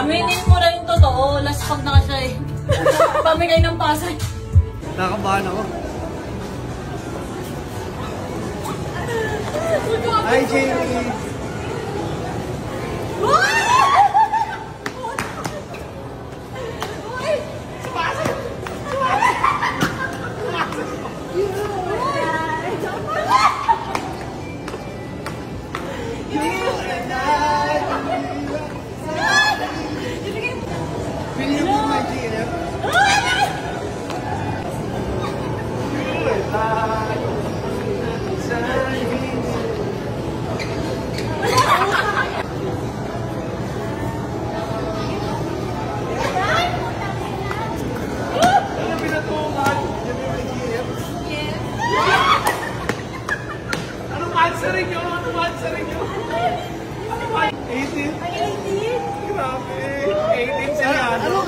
Aminin mo na yung totoo. Last pag na siya eh. Pamigay ng pasay. Nakabahan ako. Hi, Jamie!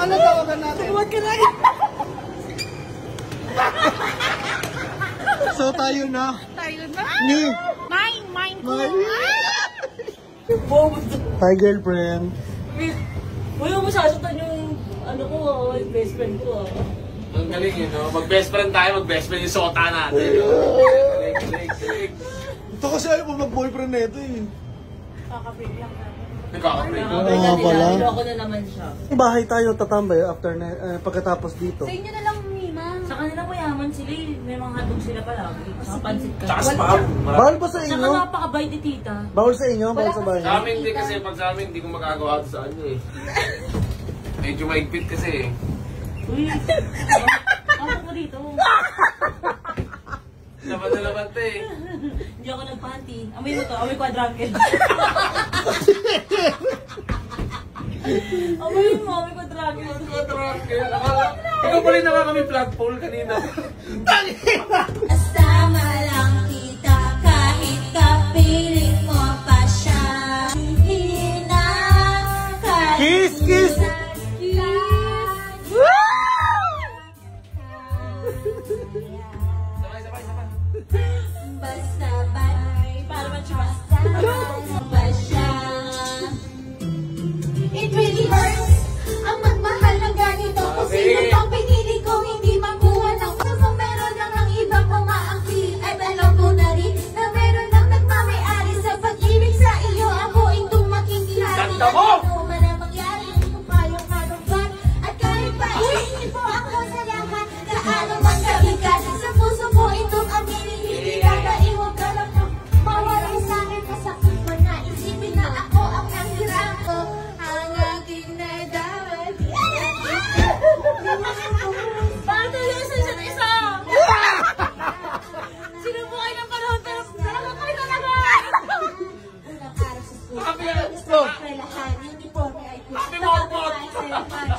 Ano tawagan natin? Tumuwag ka lang! So tayo na. Tayo na? Ni! Mine ko! Hi, girlfriend. Uy, masasaktan yung ano ko, yung best friend ko. Ang galing yun, no? Mag-best friend tayo, mag-best friend yung sota natin. Galing. Ito kasi ayaw mo mag-boyfriend na ito eh. Kakapit lang natin. Nagkaka-break. Oo, pala. Niloko na naman siya. Bahay tayo tatambay after na, pagkatapos dito. Sa inyo na lang, Mima. Sa kanila mayaman sila eh. May mga hatog sila palagi. Saka pansit ka. Tsaka spam. Bawal ba sa Saka inyo? napakabait ni tita. Bawal sa inyo? Bawal sa bahay? Sa amin hindi kasi, pag sa amin, hindi ko magagawa ito sa ano eh. Medyo maigpit kasi eh. Uy, ako ko dito. Laban na laban ito eh. Hindi ako nagpanty. Amoy mo to, amoy quadrangle. Amoy mo, amoy quadrangle. Ikaw pala yung kami flagpole kanina. Kasama lang kita kahit kapiling mo pa siya. Hina ka. Kiss, kiss! Basta bye. Para basta ba siya. It really hurts ang magmahal ng ganito. Kung sino pang pinili ko hindi makuha ng puso. Meron lang ang ibang umaangkin. At alam ko na rin na meron lang nagmamayari sa pag-ibig sa iyo. Ako itong makikilala. Ganda mo! Ano man ang mangyari, kung kayong marumban. At kahit pa iingin po ako sa lahat. Kaano man kabigat sa puso ko itong aminin. Hindi ka naiwag ka lang mawalay sa akin. Masakit mo na isipin na ako ang nanghirap ko. Ang aking nadawat. Parang talaga sa isa't isa. Sinubukan ng panahon pero talagang kami talaga. Unang araw sa school. Gusto ko lahat. Uniforme ay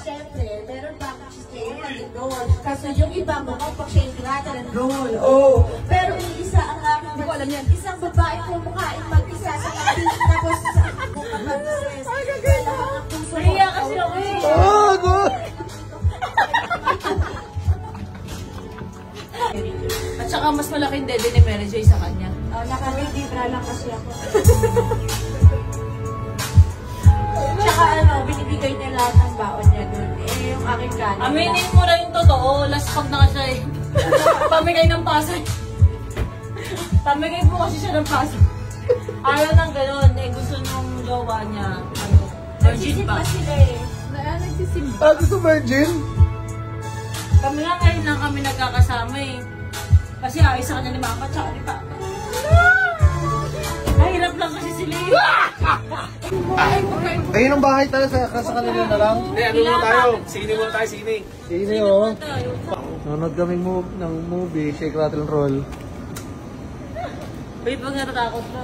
siyempre, meron pa akong sistema mag-enroll. Kaso yung iba mo pag-change rather and roll. Oh. Pero isa ang aking hindi ko alam yan. Isang babae kumakain mag-isa sa kapit. Tapos sa akong kapag-stress. Mahiya kasi ako eh. Oh, good! At saka mas malaking dede ni Mary Joy sa kanya. Nakakibra lang kasi ako. Tsaka ano, binibigay niya lahat ng baon niya dun. Eh, yung aking kanin. Aminin mo na yung totoo. Last pag na siya eh. Pamigay ng pasay. Pamigay po kasi siya ng pasay. Ayaw nang gano'n. Eh, gusto nung jowa niya. Ano, virgin pa. sila eh. Nagsisimba. Ah, gusto virgin? Kami nga ngayon lang kami nagkakasama eh. Kasi ayos sa kanya ni Mama tsaka ni Papa. Mahirap lang kasi sila eh. Ayun ang bahay tayo sa kanila na lang. Hindi, ano muna tayo? Sine muna tayo, sine. Sino oh? Nanonood kaming ng movie, Shake, Rattle, and Roll. Uy, pag natatakot ko.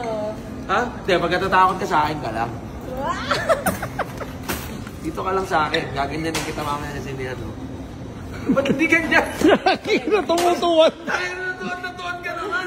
Ha? Hindi, pag natatakot ka sa akin ka lang. Dito ka lang sa akin. Gaganyanin kita mamaya na sinihan, no? Ba't hindi ganyan? Nakakita, tumutuwan. Ay, natuwan ka naman.